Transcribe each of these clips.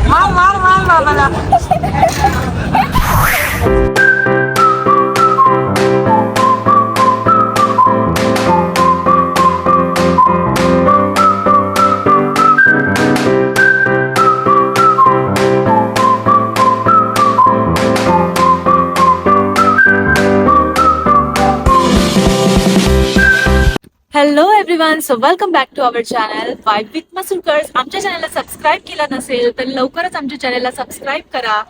मार बाबाला. Hello everyone, so welcome back to our channel vibe with Masurkars. आमच्या चॅनलला सबस्क्राईब केला नसेल तर लवकरच आमच्या चॅनलला सबस्क्राईब करा.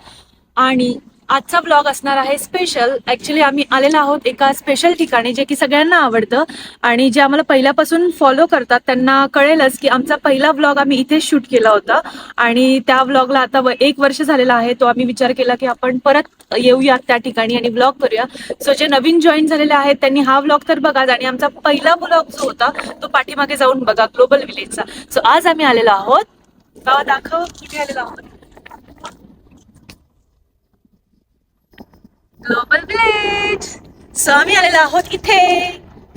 आणि आजचा ब्लॉग असणार आहे स्पेशल. ॲक्च्युली आम्ही आलेलो आहोत एका स्पेशल ठिकाणी जे की सगळ्यांना आवडतं आणि जे आम्हाला पहिल्यापासून फॉलो करतात त्यांना कळेलच की आमचा पहिला ब्लॉग आम्ही इथेच शूट केला होता. आणि त्या ब्लॉगला आता 1 वर्ष झालेला आहे. तो आम्ही विचार केला की आपण परत येऊया त्या ठिकाणी आणि ब्लॉग करूया. सो जे नवीन जॉईन झालेले आहेत त्यांनी हा ब्लॉग तर बघा आणि आमचा पहिला ब्लॉग जो होता तो पाठीमागे जाऊन बघा, ग्लोबल विलेजचा. सो आज आम्ही आलेलो आहोत, गावात दाखव कुठे आलेलो आहोत, ग्लोबल विलेज. सो आम्ही आलेलो आहोत इथे.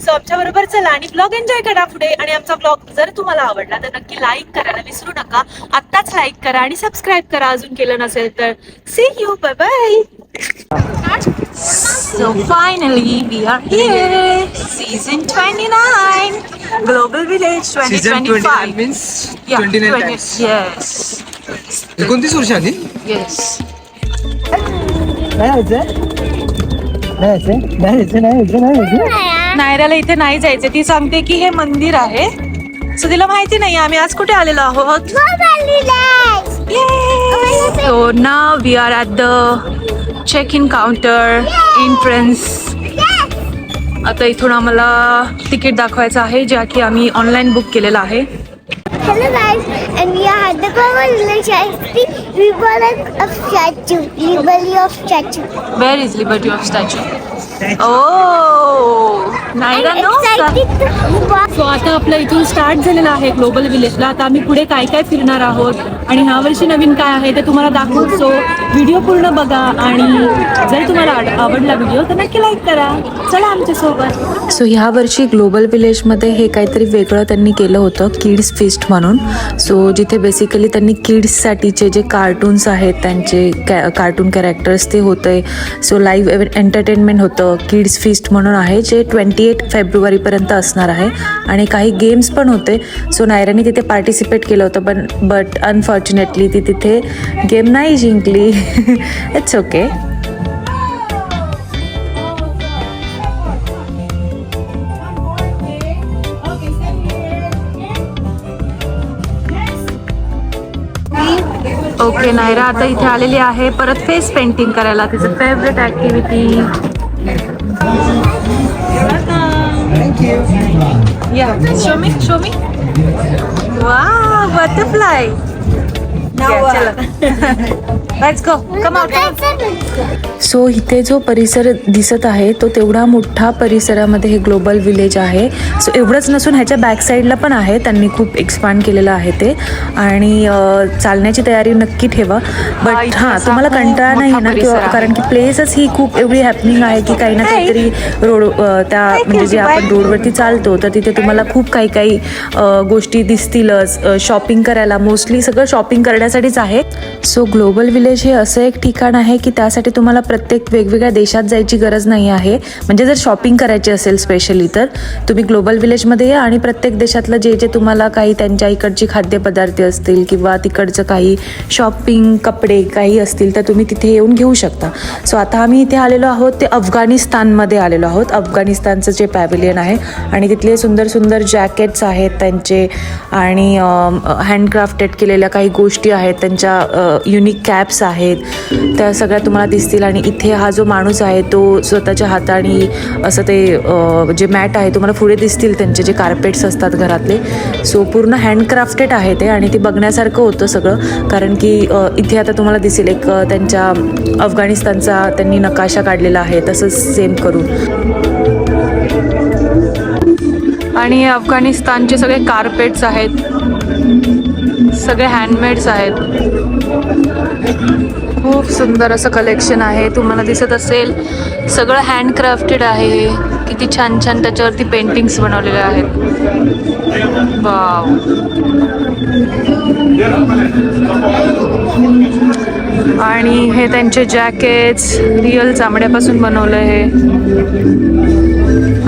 सो आमच्या बरोबर चला आणि ब्लॉग एन्जॉय करा पुढे. आणि आमचा ब्लॉग जर तुम्हाला आवडला तर नक्की लाईक करायला विसरू नका. आत्ताच लाईक करा आणि सबस्क्राईब करा अजून केलं नसेल तर. See you, bye bye. So finally we are here, season 29, Global Village 2025. Season 29 means 29 times. Yes. 29 वर्ष आली. Yes. नायराला इथे नाही जायचं. ती सांगते की हे मंदिर आहे. सो तिला माहिती नाही आम्ही आज कुठे आलेलो आहोत. So now we are at the check-in counter entrance. आता इथून आम्हाला तिकीट दाखवायचं आहे ज्या की आम्ही ऑनलाईन बुक केलेलं आहे. Hello guys, and we are at the Global Village. Republic of Statue. Liberty of Statue. Where is Liberty of Statue? Oh, Naira knows that. So आता आपलं इथून स्टार्ट झालेलं आहे ग्लोबल विलेजला. आता आम्ही पुढे काय काय फिरणार आहोत आणि ह्या वर्षी नवीन काय आहे ते तुम्हाला दाखवू. सो व्हिडिओ पूर्ण बघा आणि जर तुम्हाला आवडला व्हिडिओ तर नक्की लाईक करा. चला आमच्या सोबत. सो ह्या वर्षी ग्लोबल विलेजमध्ये हे काहीतरी वेगळं त्यांनी केलं होतं, किड्स फिस्ट म्हणून. सो जिथे बेसिकली त्यांनी किड्ससाठीचे जे कार्टून्स आहेत त्यांचे कार्टून कॅरेक्टर्स ते होते. सो लाईव्ह एंटरटेनमेंट होतं. किड्स फिस्ट म्हणून आहे जे 28 फेब्रुवारीपर्यंत असणार आहे आणि काही गेम्स पण होते. सो नायराने तिथे पार्टिसिपेट केलं होतं बट अनफॉर्च्युनेटली ती तिथे गेम नाही जिंकली. It's okay. ओके, नायरा आता इथे आलेली आहे परत फेस पेंटिंग करायला. तिचं फेवरेट ऍक्टिव्हिटी. या show me. Wow, butterfly. Let's go, come on. So इथे जो परिसर दिसत आहे तो तेवढा मोठा परिसरामध्ये हे ग्लोबल विलेज आहे. सो एवढंच नसून ह्याच्या बॅक साईडला पण आहे, त्यांनी खूप एक्सपांड केलेलं आहे ते. आणि चालण्याची तयारी नक्की ठेवा. बट हां, तुम्हाला कंटाळा नाही ना किंवा कारण की प्लेसच ही खूप एवढी हॅपनिंग आहे की काही ना काहीतरी रोड त्या म्हणजे जे आपण रोडवरती चालतो तर तिथे तुम्हाला खूप काही गोष्टी दिसतीलच. शॉपिंग करायला मोस्टली सगळं शॉपिंग करण्यासाठीच आहे. सो ग्लोबल विलेज हे असं एक ठिकाण आहे की त्यासाठी तुम्हाला प्रत्येक वेगवेगळ्या देशात जायची गरज नाही आहे. म्हणजे जर शॉपिंग करायची असेल स्पेशली तर तुम्ही ग्लोबल विलेजमध्ये या आणि प्रत्येक देशातलं जे जे तुम्हाला काही त्यांच्या इकडची खाद्यपदार्थ असतील किंवा तिकडचं काही शॉपिंग कपडे काही असतील तर तुम्ही तिथे येऊन घेऊ शकता. सो आता आम्ही इथे आलेलो आहोत ते अफगाणिस्तानमध्ये आलेलो आहोत. अफगाणिस्तानचं जे पॅव्हिलियन आहे आणि तिथले सुंदर सुंदर जॅकेट्स आहेत त्यांचे आणि हँडक्राफ्टेड केलेल्या काही गोष्टी आहेत त्यांच्या, युनिक कॅप्स आहेत त्या सगळ्या तुम्हाला दिसतील. आणि इथे हा जो माणूस आहे तो स्वतःच्या हाताने असं ते जे मॅट आहे तुम्हाला पुढे दिसतील त्यांचे जे कार्पेट्स असतात घरातले. सो पूर्ण हँडक्राफ्टेड आहे ते आणि ते बघण्यासारखं होतं सगळं. कारण की इथे आता तुम्हाला दिसेल एक त्यांच्या अफगाणिस्तानचा त्यांनी नकाशा काढलेला आहे तसंच सेम करून. आणि अफगाणिस्तानचे सगळे कार्पेट्स आहेत, सगळे हँडमेड्स आहेत. खूप सुंदर असं कलेक्शन आहे, तुम्हाला दिसत असेल. सगळं हँडक्राफ्टेड आहे. किती छान छान त्याच्यावरती पेंटिंग्स बनवलेले आहेत. वाव. आणि हे त्यांचे जॅकेट्स रिअल चामड्यापासून बनवलं हे.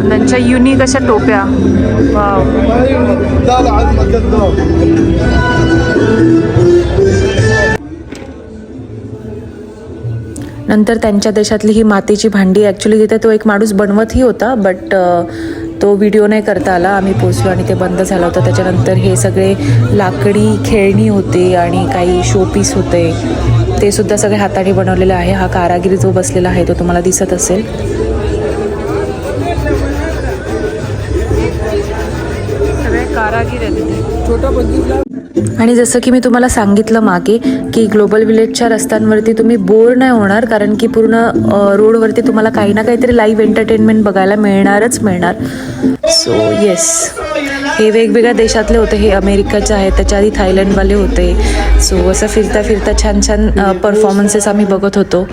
त्यांच्या युनिक अशा टोप्या. वाव. नंतर त्यांच्या देशातली ही मातीची भांडी, ॲक्च्युली तिथे तो एक माणूस बनवतही होता, बट तो व्हिडिओ नाही करता आला. आम्ही पोचलो आणि ते बंद झालं होतं. त्याच्यानंतर हे सगळे लाकडी खेळणी होते आणि काही शोपीस होते, ते सुद्धा सगळे हाताने बनवलेले आहे. हा कारागीर जो बसलेला आहे तो तुम्हाला दिसत असेल. सगळे कारागीर आहेत. आणि जसं की मी तुम्हाला सांगितलं मागे की ग्लोबल विलेजच्या रस्त्यांवरती तुम्ही बोर नाही होणार, कारण की पूर्ण रोडवरती तुम्हाला काही ना काहीतरी लाईव्ह एंटरटेनमेंट बघायला मिळणारच मिळणार. सो येस, हे वेगवेगळ्या देशातले होते. हे अमेरिकाचे आहेत, त्याच्या आधी थायलंडवाले होते. सो असं फिरता फिरता छान छान परफॉर्मन्सेस आम्ही बघत होतो.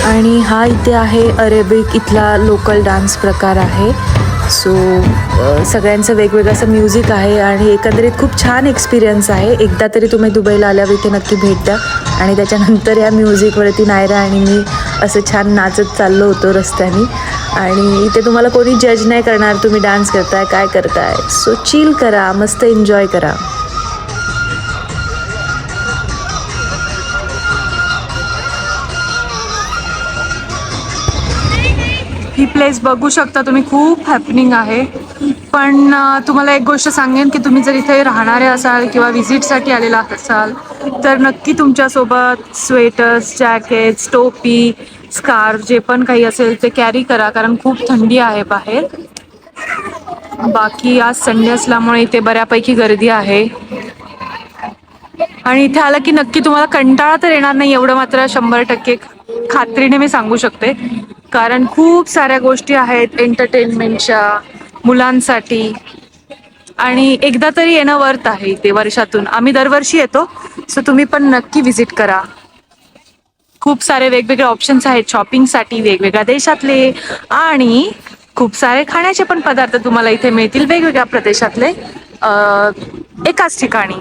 आणि हा इथे आहे अरेबिक इथला लोकल डान्स प्रकार आहे. सो सगळ्यांचं वेगवेगळं असं म्युझिक आहे आणि एकंदरीत खूप छान एक्सपिरियन्स आहे. एकदा तरी तुम्ही दुबईला आल्यावर इथे नक्की भेट द्या. आणि त्याच्यानंतर या म्युझिकवरती नायरा आणि मी असं छान नाचत चाललो होतो रस्त्याने. आणि इथे तुम्हाला कोणी जज नाही करणार तुम्ही डान्स करताय काय करताय. सो चिल करा, मस्त एन्जॉय करा. ही प्लेस बघू शकता तुम्ही, खूप हॅपनिंग आहे. पण तुम्हाला एक गोष्ट सांगेन की तुम्ही जर इथे राहणारे असाल किंवा व्हिजिटसाठी आलेला असाल तर नक्की तुमच्यासोबत स्वेटर्स, जॅकेट्स, टोपी, स्कार्फ जे पण काही असेल ते कॅरी करा, कारण खूप थंडी आहे बाहेर. बाकी आज संडे असल्यामुळे इथे बऱ्यापैकी गर्दी आहे. आणि इथे आलं की नक्की तुम्हाला कंटाळा तर येणार नाही, एवढं मात्र 100% खात्रीने मी सांगू शकते. कारण खूप साऱ्या गोष्टी आहेत एंटरटेनमेंटच्या मुलांसाठी. आणि एकदा तरी येणं वर्थ आहे इथे वर्षातून. आम्ही दरवर्षी येतो, सो तुम्ही पण नक्की व्हिजिट करा. खूप सारे वेगवेगळे ऑप्शन्स आहेत शॉपिंगसाठी, वेगवेगळ्या देशातले, आणि खूप सारे खाण्याचे पण पदार्थ तुम्हाला इथे मिळतील वेगवेगळ्या प्रदेशातले एकाच ठिकाणी.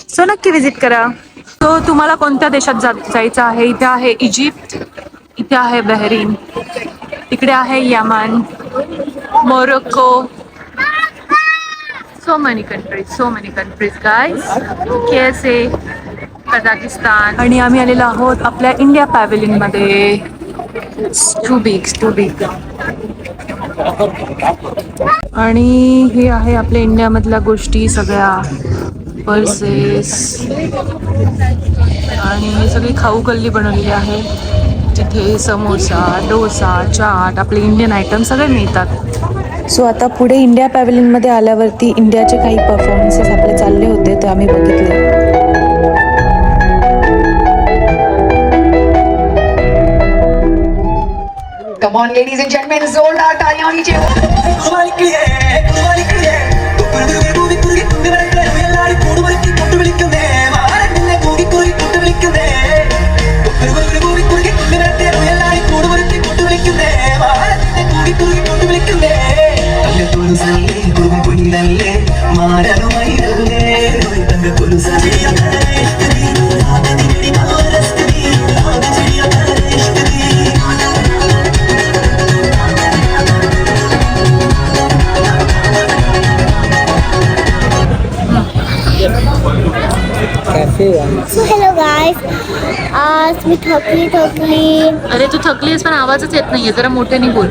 सो नक्की व्हिजिट करा. सो तुम्हाला कोणत्या देशात जायचं आहे? इथे आहे इजिप्त, इथे आहे बहरीन, इकडे आहे Yemen, Morocco. So many countries guys. केसे, कझाकिस्तान. आणि आम्ही आलेलो आहोत आपल्या इंडिया पॅव्हेलियन मध्ये. Too big. आणि हे आहे आपल्या इंडियामधल्या गोष्टी सगळ्या, पर्सेस. आणि हे सगळी खाऊ गल्ली बनवलेली आहे, तिथे समोसा, डोसा, चाट, आपले इंडियन आयटम सगळे मिळतात. सो आता पुढे इंडिया पॅव्हेलियनमध्ये आल्यावरती इंडियाचे काही परफॉर्मन्सेस आपले चालले होते ते आम्ही बघितले. Come on, ladies and gentlemen, जोरदार तालियां नीचे. So hello guys, आज मी थकली. अरे तू थकलीस पण आवाजच येत नाहीये, जरा मोठ्याने बोल.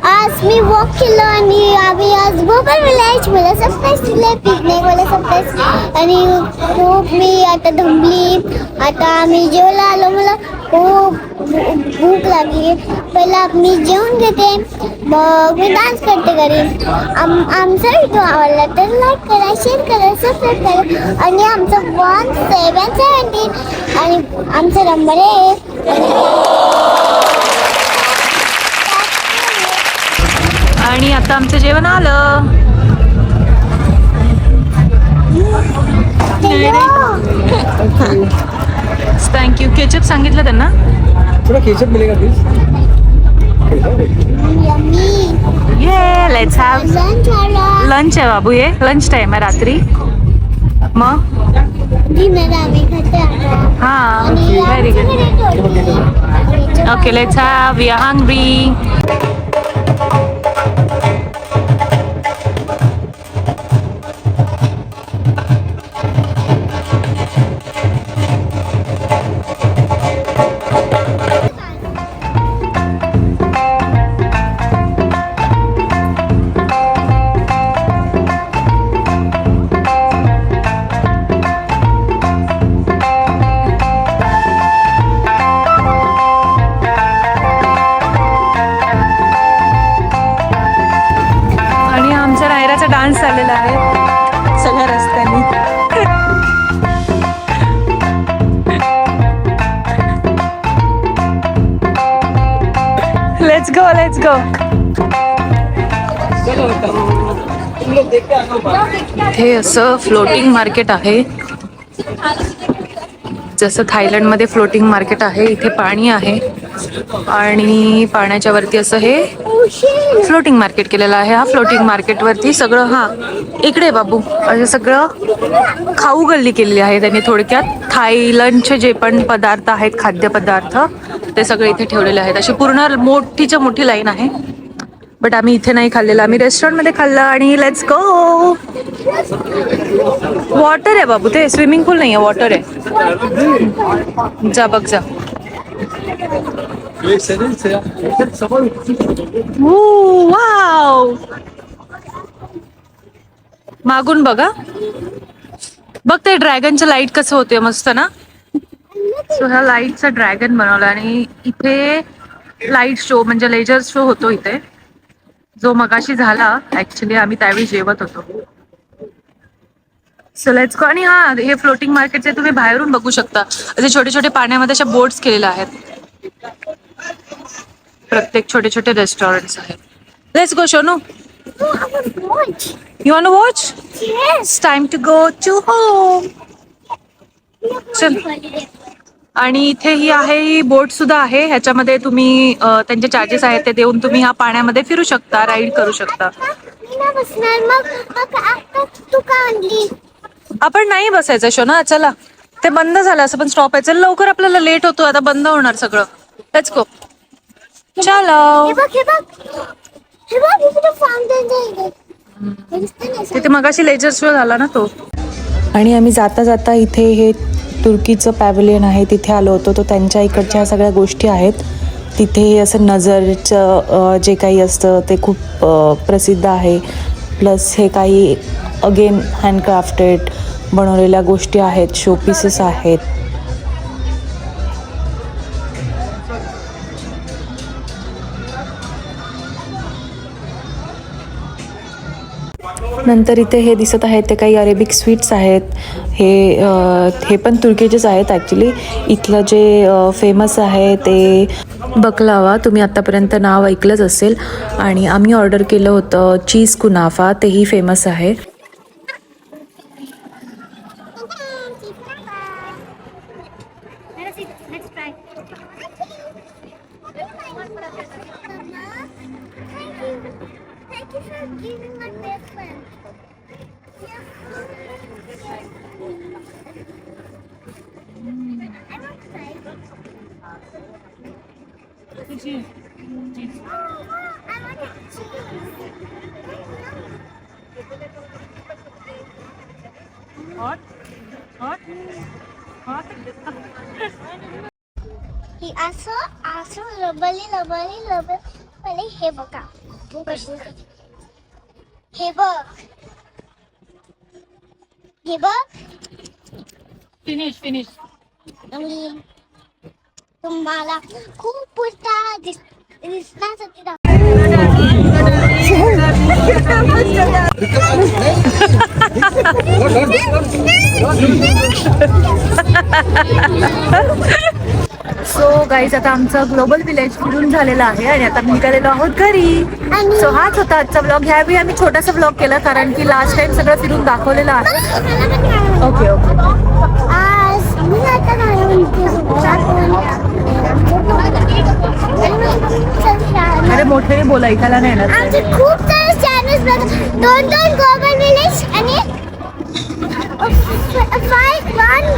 आज मी वॉक केलं आणि आम्ही आज ग्लोबल विलेज मला सरप्राईज दिले, पिकनिक मला सरप्राईज. आणि खूप मी आता दमली. आता आम्ही जेवायला आलो, मला खूप भूक लागली. पहिला मी जेवून घेते, मग मी डान्स करते घरी. आमचा व्हिडिओ आवडला तर लाईक करा, शेअर करा, सबस्क्राईब करा. आणि आमचा 1717 आणि आमचा नंबर आहे. आणि आता आमचं जेवण आलं. थँक्यू. केचप सांगितलं त्यांना. थोड़ा केचप मिलेगा प्लीज. ये लेट्स हॅव लंच आला. लंच आहे बाबू, ये लंच टाइम आहे रात्री. मग डिनर आम्ही खाते आता. हा आणि व्हेरी गुड. आमच्याकडे रोटी. Okay let's have we are hungry. आणि आमच्या रायराचा डान्स चाललेला आहे सगळ्या रस्त्यानी. Let's go let's go. तुम लोग देख के आना. हे असं फ्लोटिंग मार्केट आहे, जसं थायलंडमध्ये फ्लोटिंग मार्केट आहे. इथे पाणी आहे आणि पाण्याच्या वरती असं हे फ्लोटिंग मार्केट केलेलं आहे. हा फ्लोटिंग मार्केट वरती सगळं, हा इकडे बाबू, असं सगळं खाऊ गल्ली केलेली आहे त्यांनी. थोडक्यात थायलंडचे जे पण पदार्थ आहेत, खाद्यपदार्थ, ते सगळे इथे ठेवलेले आहेत. अशी पूर्ण मोठीच्या मोठी लाईन आहे. बट आम्ही इथे नाही खाल्लेलं, आम्ही रेस्टॉरंटमध्ये खाल्लं. आणि लेट्स गो. वॉटर आहे बाबू, ते स्विमिंग पूल नाही आहे, वॉटर आहे. जा बघ जा. वाव, मागून बघा, बघ ते ड्रॅगनचं लाईट कसं होते, मस्त ना. सो ह्या लाईटचा ड्रॅगन बनवला आणि इथे लाईट शो म्हणजे लेजर शो होतो इथे, जो मगाशी झाला. ऍक्च्युली आम्ही त्यावेळी जेवत होतो. So let's go. आणि हा, हे फ्लोटिंग मार्केटचे तुम्ही बाहेरून बघू शकता, असे छोटे छोटे पाण्यामध्ये अशा बोट्स केलेल्या आहेत. प्रत्येक छोटे छोटे रेस्टॉरंट्स आहेत. Let's go Shonu. You want to watch? It's time to go to home. चल. आणि इथे ही आहे, ही बोट सुद्धा आहे. ह्याच्यामध्ये तुम्ही त्यांचे चार्जेस आहेत ते देऊन तुम्ही ह्या पाण्यामध्ये फिरू शकता, राईड करू शकता. आपण नाही बसायचं शोना, चला. ते बंद झालं, असं पण स्टॉप आहे. चल लवकर, आपल्याला लेट होतो, आता बंद होणार सगळं. Let's go. चलो. तिथे मगाशी लेजर शो झाला ना तो. आणि आम्ही जाता जाता इथे हे तुर्कीचं पॅव्हलियन आहे, तिथे आलो होतो. तो त्यांच्या इकडच्या सगळ्या गोष्टी आहेत. तिथे असं नजरचं जे काही असतं ते खूप प्रसिद्ध आहे. प्लस हे काही अगेन हँडक्राफ्टेड बनवलेल्या गोष्टी आहेत, शो पीसेस आहेत. नंतर इथे हे दिसत आहेत ते काही अरेबिक स्वीट्स आहेत. हे पण तुर्कीचेच आहेत ॲक्च्युली. इथलं जे फेमस आहे ते बकलावा, तुम्ही आत्तापर्यंत नाव ऐकलंच असेल. आणि आम्ही ऑर्डर केलं होतं चीज कुनाफा, तेही फेमस आहे. ही असं लबली हे बघा, हे बघ फिनिश. आणि तुम्हाला खूप पुष्टा दिसण्यासाठी सो गाईज, आता आमचं ग्लोबल विलेज फिरून झालेलं आहे आणि आता मी निघालेलो आहोत घरी. सो हाच होता आजचा ब्लॉग. ह्यावेळी आम्ही छोटासा ब्लॉग केला कारण की लास्ट टाइम सगळं फिरून दाखवलेलं आहे. ओके. आज मी आता अरे मोठे बोला, ऐकायला नाही येणार. आमचे खूप सारे चॅनल्स बघा, दोन ग्लोबल विलेज आणि 152.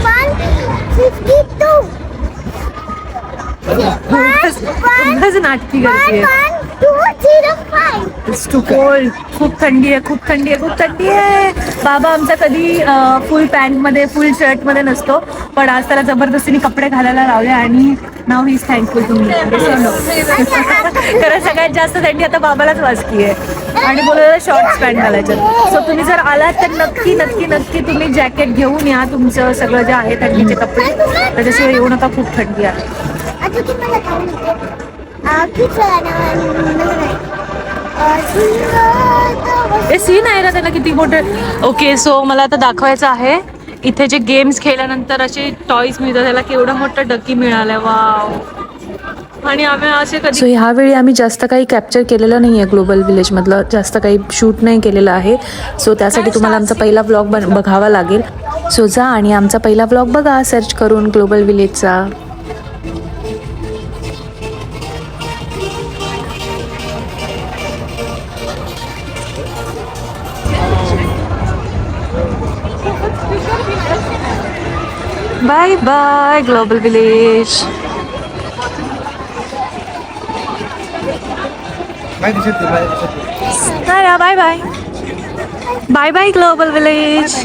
खूपच नाटकी करते. 1205. It's too cold. खूप थंडी आहे, खूप थंडी आहे, खूप थंडी आहे. बाबा आमचा कधी फुल पॅन्टमध्ये फुल शर्टमध्ये नसतो, पण आज त्याला जबरदस्तीने कपडे घालायला लावले आणि नाव he is thankful to me. कारण सगळ्यात जास्त थंडी आता बाबालाच वाजती आहे आणि बोलायला शॉर्ट्स पॅन्ट घालायचे. सो तुम्ही जर आलात तर नक्की नक्की नक्की तुम्ही जॅकेट घेऊन या, तुमचं सगळं जे आहे थंडीचे कपडे, त्याच्याशिवाय येऊ नका, खूप थंडी आहे. आता तुम्हाला काय हे सीन आहे ना त्यांना किती मोठे. ओके, सो मला आता दाखवायचं आहे इथे जे गेम्स खेळल्यानंतर असे टॉईज मिळतात, त्याला केवढा मोठा डकी मिळालाय. वाव. आणि आम्ही असे सो कधी ह्यावेळी आम्ही जास्त काही कॅप्चर केलेलं नाही आहे, ग्लोबल विलेजमधलं जास्त काही शूट नाही केलेलं आहे. सो त्यासाठी तुम्हाला आमचा पहिला व्लॉग बघावा लागेल. सो जा आणि आमचा पहिला व्लॉग बघा सर्च करून ग्लोबल विलेजचा. Bye bye global village. Bye दिसत नाही, बाय दिसत नाही. Bye bye bye bye global village.